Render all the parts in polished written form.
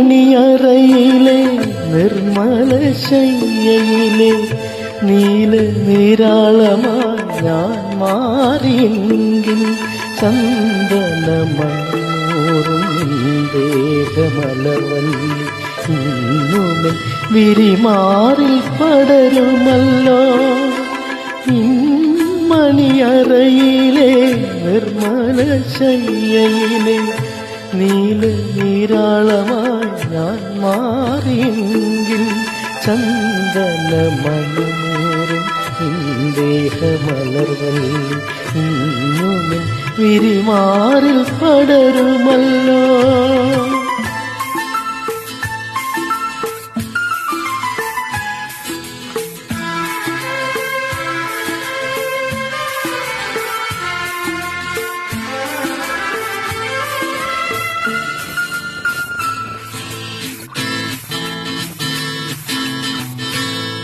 നിൻമണിയറയിലെ നിർമ്മല ശയ്യയിലെ നീല നീരാളമായി ഞാൻ മാറിയെങ്കിൽ ചന്ദനമൂറും ദേഹമലവല്ലി ഇന്നുമേ വിരിമാറിൽ പടരുമല്ലോ. മണിയറയിലെ നിർമ്മല ശയ്യയിലെ നീല നീരാളമായി ഞാൻ മാറിയെങ്കിൽ ചന്ദനമണമൂറും ദേഹമലർവല്ലി ഇന്നുമേ വിരിമാറിൽ പടരുമല്ലോ.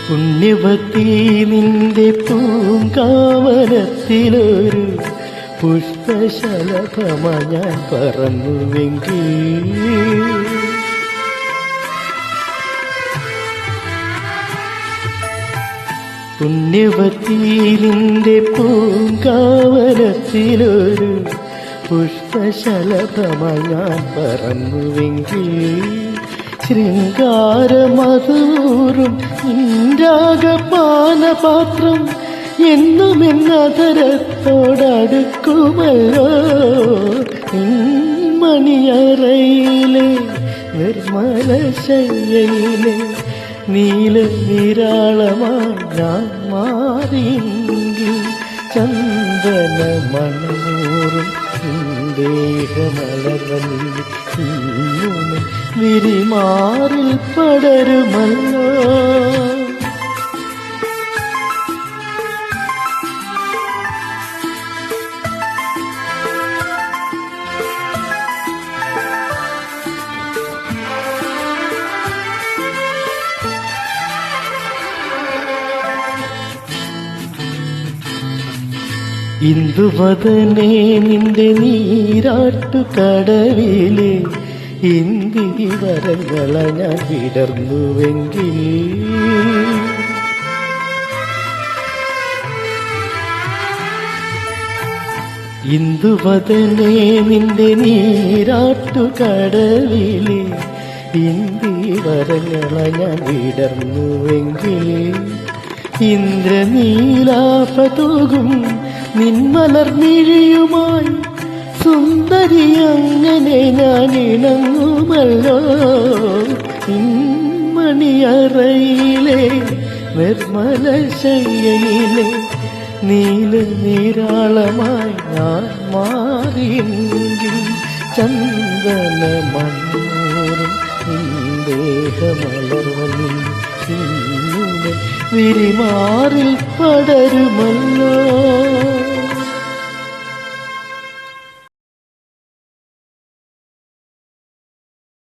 പുണ്യവതി പൂങ്കാവനത്തിലൊരു പുഷ്പശലഭമ ഞാൻ പറന്നുവെങ്കിൽ പുണ്യവതി പൂങ്കാവനത്തിലൊരു പുഷ്പശലഭമ ഞാൻ പറന്നുവെങ്കിൽ ശൃംഗാരമധൂറും ഇന്ദ്രാഗപാനപാത്രം എന്നുമെന്നതരത്തോടടുക്കുമല്ലോ. മണിയറയിലെ നിർമ്മല ശയ്യയിലെ നീല നീരാളമായി ഞാൻ മാറിയെങ്കിൽ ചന്ദനമണമൂറും ദേഹമലർവല്ലി ഇന്നുമേ വിരിമാറിൽ പടരുമല്ലോ. ഇന്ദുവദനേ നിന്റെ നീരാട്ടുകടവിലെ ഇന്ദി വരങ്ങള ഞാൻ വിടർന്നുവെങ്കിൽ ഇന്ദുവദനേ നിന്റെ നീരാട്ടുകടവിലെ ഇന്ദി വരങ്ങള ഞാൻ വിടർന്നുവെങ്കിൽ ഇന്ദ്രനീലാഭതൂകും നിന്മലർമിഴിയുമായി സുന്ദരി അങ്ങനെ ഞാൻ ഇണങ്ങുമല്ലോ. മണിയറയിലെ നിർമ്മല ശയ്യയിലെ നീല നീരാളമായി ഞാൻ മാറിയെങ്കിൽ ചന്ദനമണമൂറും ദേഹമലർവല്ലി ഇന്നുമേ വിരിമാറിൽ പടരുമല്ലോ.